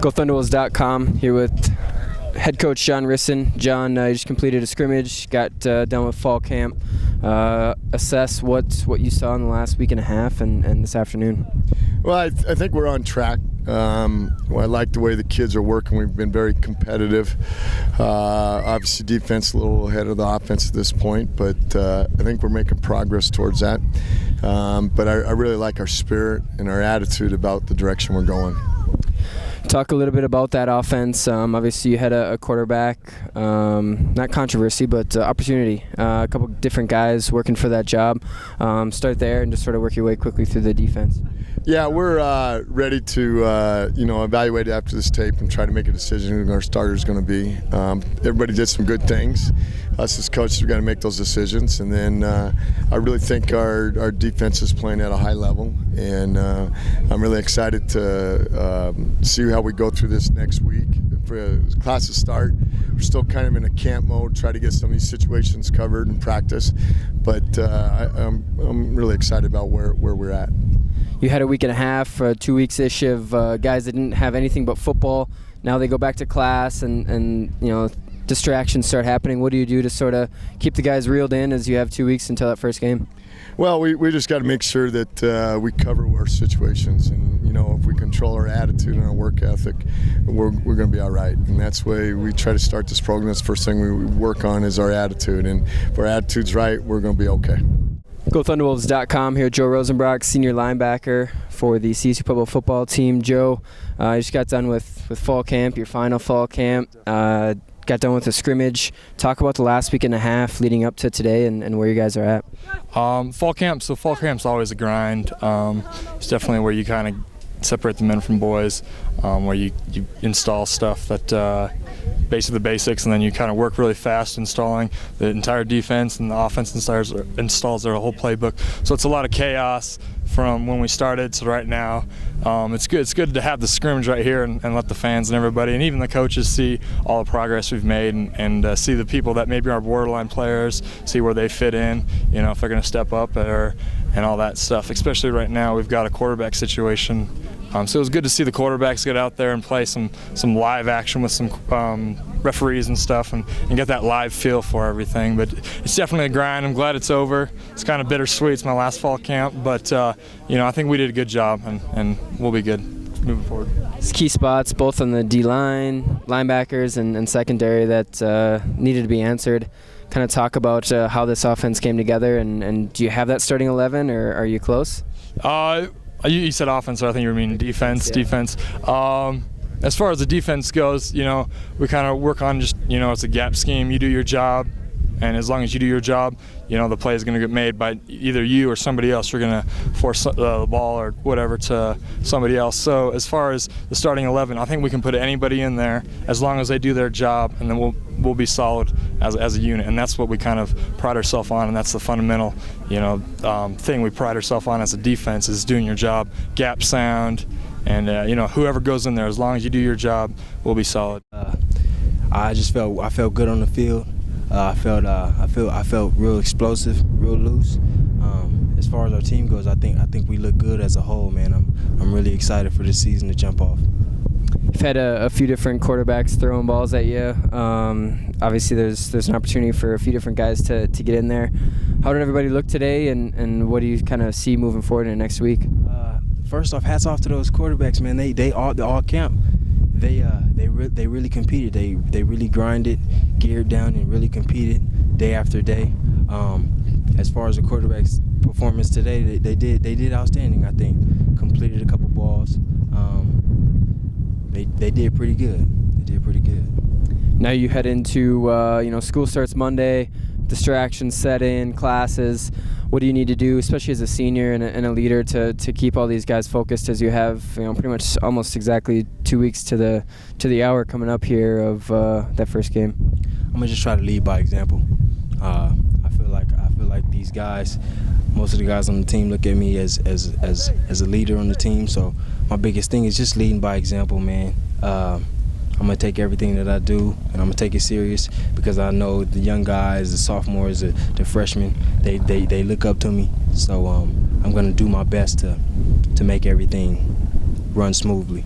GoThunderWolves.com here with head coach John Wristen. John, you just completed a scrimmage, got done with fall camp. Assess what you saw in the last week and a half and this afternoon. Well, I think we're on track. I like the way the kids are working. We've been very competitive. Obviously, defense a little ahead of the offense at this point, but I think we're making progress towards that. But I really like our spirit and our attitude about the direction we're going. Talk a little bit about that offense. Obviously, you had a quarterback, not controversy, but opportunity. A couple different guys working for that job. Start there and just sort of work your way quickly through the defense. Yeah, we're ready to evaluate after this tape and try to make a decision who our starter is going to be. Everybody did some good things. Us as coaches, we've got to make those decisions. And then I really think our defense is playing at a high level. And I'm really excited to see how we go through this next week. For classes start, we're still kind of in a camp mode, try to get some of these situations covered in practice. But I'm really excited about where we're at. You had a week and a half, 2 weeks-ish of guys that didn't have anything but football. Now they go back to class and distractions start happening. What do you do to sort of keep the guys reeled in as you have 2 weeks until that first game? Well, we just got to make sure that we cover our situations, and if we control our attitude and our work ethic, we're going to be all right. And that's the way we try to start this program. That's the first thing we work on is our attitude, and if our attitude's right, we're going to be okay. GoThunderWolves.com here. Joe Rosenbrock, senior linebacker for the CSU-Pueblo football team. Joe, you just got done with fall camp, your final fall camp. Got done with a scrimmage. Talk about the last week and a half leading up to today and where you guys are at. Fall camp's always a grind. It's definitely where you kind of separate the men from boys, where you install stuff that basically the basics, and then you kind of work really fast installing the entire defense, and the offense installs their whole playbook. So it's a lot of chaos from when we started to right now. It's good to have the scrimmage right here and let the fans and everybody and even the coaches see all the progress we've made and see the people that maybe are borderline players, see where they fit in, if they're going to step up and all that stuff. Especially right now, we've got a quarterback situation. So it was good to see the quarterbacks get out there and play some live action with some referees and stuff and get that live feel for everything. But it's definitely a grind. I'm glad it's over. It's kind of bittersweet. It's my last fall camp, but I think we did a good job and we'll be good moving forward. It's key spots both on the D-line, linebackers, and secondary that needed to be answered. Kind of talk about how this offense came together, and do you have that starting 11, or are you close? You said offense, so I think you were meaning defense. Yeah. Defense. As far as the defense goes, we kind of work on just, it's a gap scheme. You do your job, and as long as you do your job, the play is going to get made by either you or somebody else. You're going to force the ball or whatever to somebody else. So as far as the starting 11, I think we can put anybody in there as long as they do their job, and then we'll be solid as a unit. And that's what we kind of pride ourselves on, and that's the fundamental, thing we pride ourselves on as a defense is doing your job, gap sound, and whoever goes in there, as long as you do your job, we'll be solid. I felt good on the field. I felt real explosive, real loose. As far as our team goes, I think we look good as a whole, man. I'm really excited for this season to jump off. You've had a few different quarterbacks throwing balls at you. Obviously, there's an opportunity for a few different guys to get in there. How did everybody look today, and what do you kind of see moving forward in the next week? First off, hats off to those quarterbacks, man. They all camp. They really competed. They really grinded, geared down, and really competed day after day. As far as the quarterbacks' performance today, they did outstanding. I think completed a couple balls. They did pretty good. Now you head into school starts Monday. Distractions set in, classes. What do you need to do, especially as a senior and a leader, to keep all these guys focused as you have pretty much almost exactly 2 weeks to the hour coming up here of that first game? I'm gonna just try to lead by example. I feel like these guys, most of the guys on the team look at me as a leader on the team. So my biggest thing is just leading by example, man. I'm going to take everything that I do, and I'm going to take it serious because I know the young guys, the sophomores, the freshmen, they look up to me. So I'm going to do my best to make everything run smoothly.